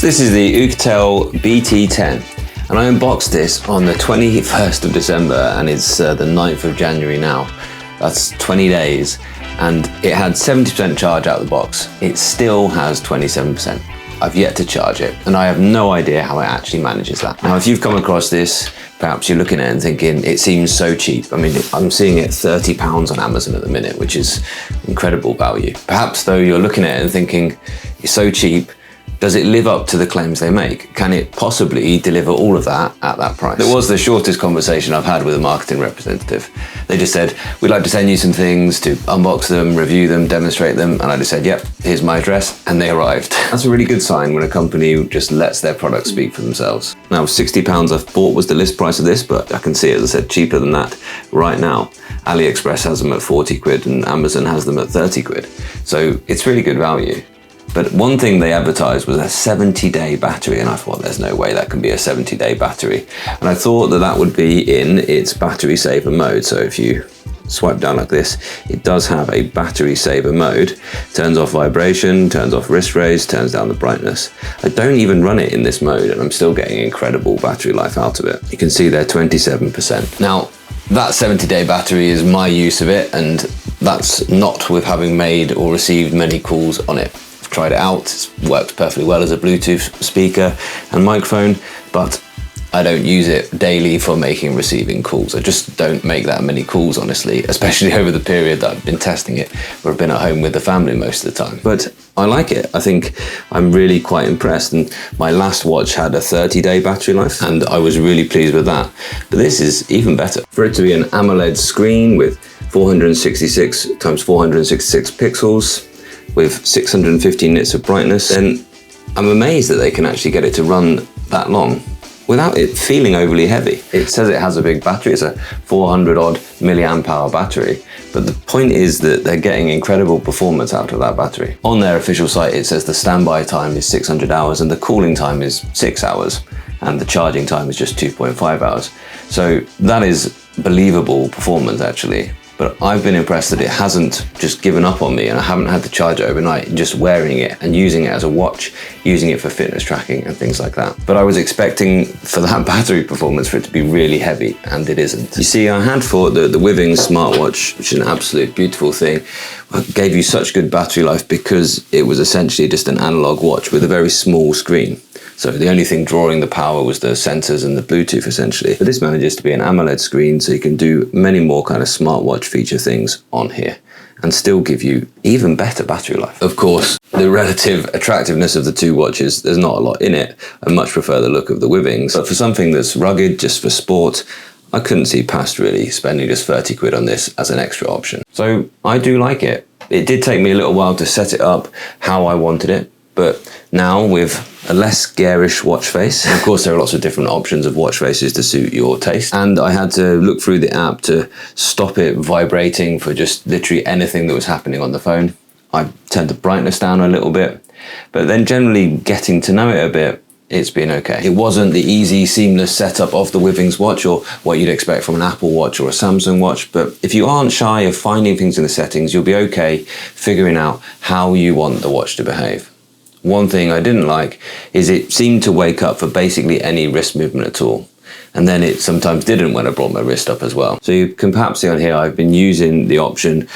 This is the Oukitel BT10. And I unboxed this on the 21st of December and it's the 9th of January now. That's 20 days. And it had 70% charge out of the box. It still has 27%. I've yet to charge it, and I have no idea how it actually manages that. Now, if you've come across this, perhaps you're looking at it and thinking, it seems so cheap. I mean, I'm seeing it £30 on Amazon at the minute, which is incredible value. Perhaps though, you're looking at it and thinking, it's so cheap, does it live up to the claims they make? Can it possibly deliver all of that at that price? It was the shortest conversation I've had with a marketing representative. They just said, we'd like to send you some things to unbox them, review them, demonstrate them. And I just said, yep, here's my address. And they arrived. That's a really good sign when a company just lets their product speak for themselves. Now, £60 I thought was the list price of this, but I can see, as I said, cheaper than that right now. AliExpress has them at 40 quid and Amazon has them at 30 quid. So it's really good value. But one thing they advertised was a 70-day battery, and I thought there's no way that can be a 70-day battery. And I thought that that would be in its battery saver mode. So if you swipe down like this, it does have a battery saver mode. Turns off vibration, turns off wrist raise, turns down the brightness. I don't even run it in this mode and I'm still getting incredible battery life out of it. You can see there 27%. Now, that 70-day battery is my use of it, and that's not with having made or received many calls on it. Tried it out, it works perfectly well as a Bluetooth speaker and microphone, but I don't use it daily for making and receiving calls. I just don't make that many calls, honestly, especially over the period that I've been testing it, where I've been at home with the family most of the time. But I like it. I think I'm really quite impressed, and my last watch had a 30-day battery life, and I was really pleased with that. But this is even better. For it to be an AMOLED screen with 466 × 466 pixels, with 650 nits of brightness, then I'm amazed that they can actually get it to run that long without it feeling overly heavy. It says it has a big battery, it's a 400 odd milliamp hour battery, but the point is that they're getting incredible performance out of that battery. On their official site, it says the standby time is 600 hours and the cooling time is 6 hours, and the charging time is just 2.5 hours. So that is believable performance, actually. But I've been impressed that it hasn't just given up on me, and I haven't had to charge it overnight, just wearing it and using it as a watch, using it for fitness tracking and things like that. But I was expecting for that battery performance for it to be really heavy, and it isn't. You see, I had thought that the Withings smartwatch, which is an absolute beautiful thing, gave you such good battery life because it was essentially just an analog watch with a very small screen. So the only thing drawing the power was the sensors and the Bluetooth, essentially. But this manages to be an AMOLED screen, so you can do many more kind of smartwatch feature things on here and still give you even better battery life. Of course, the relative attractiveness of the two watches, there's not a lot in it. I much prefer the look of the Withings. But for something that's rugged, just for sport, I couldn't see past really spending just 30 quid on this as an extra option. So I do like it. It did take me a little while to set it up how I wanted it, but now with a less garish watch face, and of course there are lots of different options of watch faces to suit your taste, and I had to look through the app to stop it vibrating for just literally anything that was happening on the phone. I turned the brightness down a little bit, but then generally getting to know it a bit, it's been okay. It wasn't the easy, seamless setup of the Withings watch or what you'd expect from an Apple Watch or a Samsung watch, but if you aren't shy of finding things in the settings, you'll be okay figuring out how you want the watch to behave. One thing I didn't like is it seemed to wake up for basically any wrist movement at all. And then it sometimes didn't when I brought my wrist up as well. So you can perhaps see on here, I've been using the option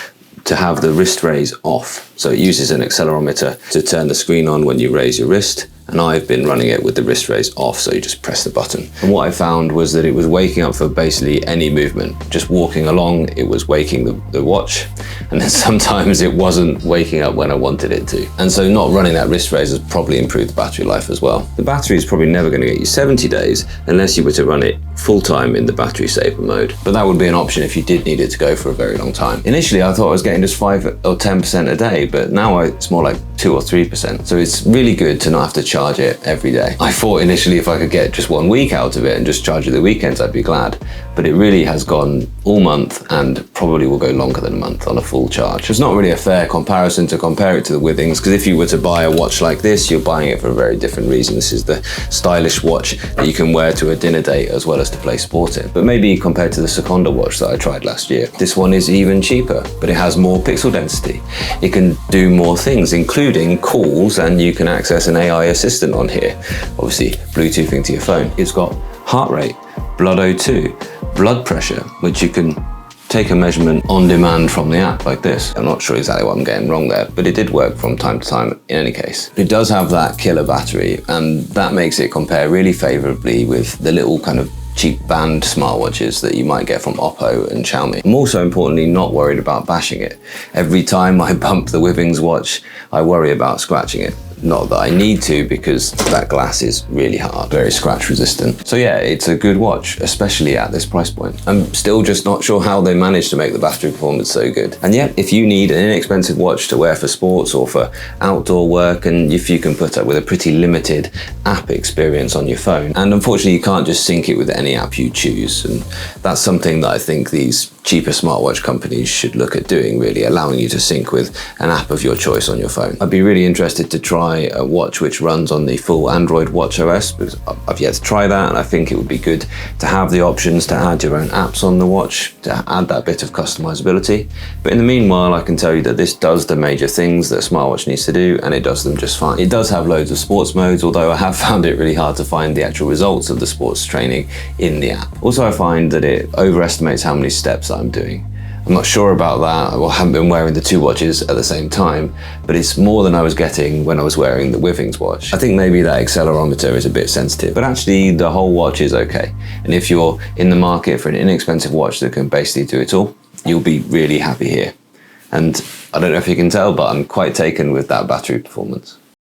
to have the wrist raise off. So it uses an accelerometer to turn the screen on when you raise your wrist. And I've been running it with the wrist raise off, so you just press the button. And what I found was that it was waking up for basically any movement. Just walking along, it was waking the watch. And then sometimes it wasn't waking up when I wanted it to. And so not running that wrist raise has probably improved the battery life as well. The battery is probably never going to get you 70 days unless you were to run it full time in the battery saver mode. But that would be an option if you did need it to go for a very long time. Initially, I thought I was getting just 5 or 10% a day, but now it's more like 2 or 3%. So it's really good to not have to charge it every day. I thought initially if I could get just 1 week out of it and just charge it the weekends, I'd be glad. But it really has gone all month and probably will go longer than a month on a full charge. It's not really a fair comparison to compare it to the Withings, because if you were to buy a watch like this, you're buying it for a very different reason. This is the stylish watch that you can wear to a dinner date as well as to play sport in. But maybe compared to the Seconda watch that I tried last year, this one is even cheaper, but it has more pixel density. It can do more things, including including calls, and you can access an AI assistant on here, obviously Bluetoothing to your phone. It's got heart rate, blood O2, blood pressure, which you can take a measurement on demand from the app like this. I'm not sure exactly what I'm getting wrong there, but it did work from time to time in any case. It does have that killer battery, and that makes it compare really favorably with the little kind of cheap band smartwatches that you might get from Oppo and Xiaomi. I'm also importantly not worried about bashing it. Every time I bump the Withings watch, I worry about scratching it. Not that I need to, because that glass is really hard, very scratch resistant. So yeah, it's a good watch, especially at this price point. I'm still just not sure how they managed to make the battery performance so good. And yet, if you need an inexpensive watch to wear for sports or for outdoor work, and if you can put up with a pretty limited app experience on your phone, and unfortunately you can't just sync it with any app you choose, and that's something that I think these cheaper smartwatch companies should look at doing, really, allowing you to sync with an app of your choice on your phone. I'd be really interested to try a watch which runs on the full Android Watch OS, because I've yet to try that, and I think it would be good to have the options to add your own apps on the watch, to add that bit of customizability. But in the meanwhile, I can tell you that this does the major things that a smartwatch needs to do, and it does them just fine. It does have loads of sports modes, although I have found it really hard to find the actual results of the sports training in the app. Also, I find that it overestimates how many steps I'm doing. I'm not sure about that. I haven't been wearing the two watches at the same time, but it's more than I was getting when I was wearing the Withings watch. I think maybe that accelerometer is a bit sensitive, but actually the whole watch is okay. And if you're in the market for an inexpensive watch that can basically do it all, you'll be really happy here. And I don't know if you can tell, but I'm quite taken with that battery performance.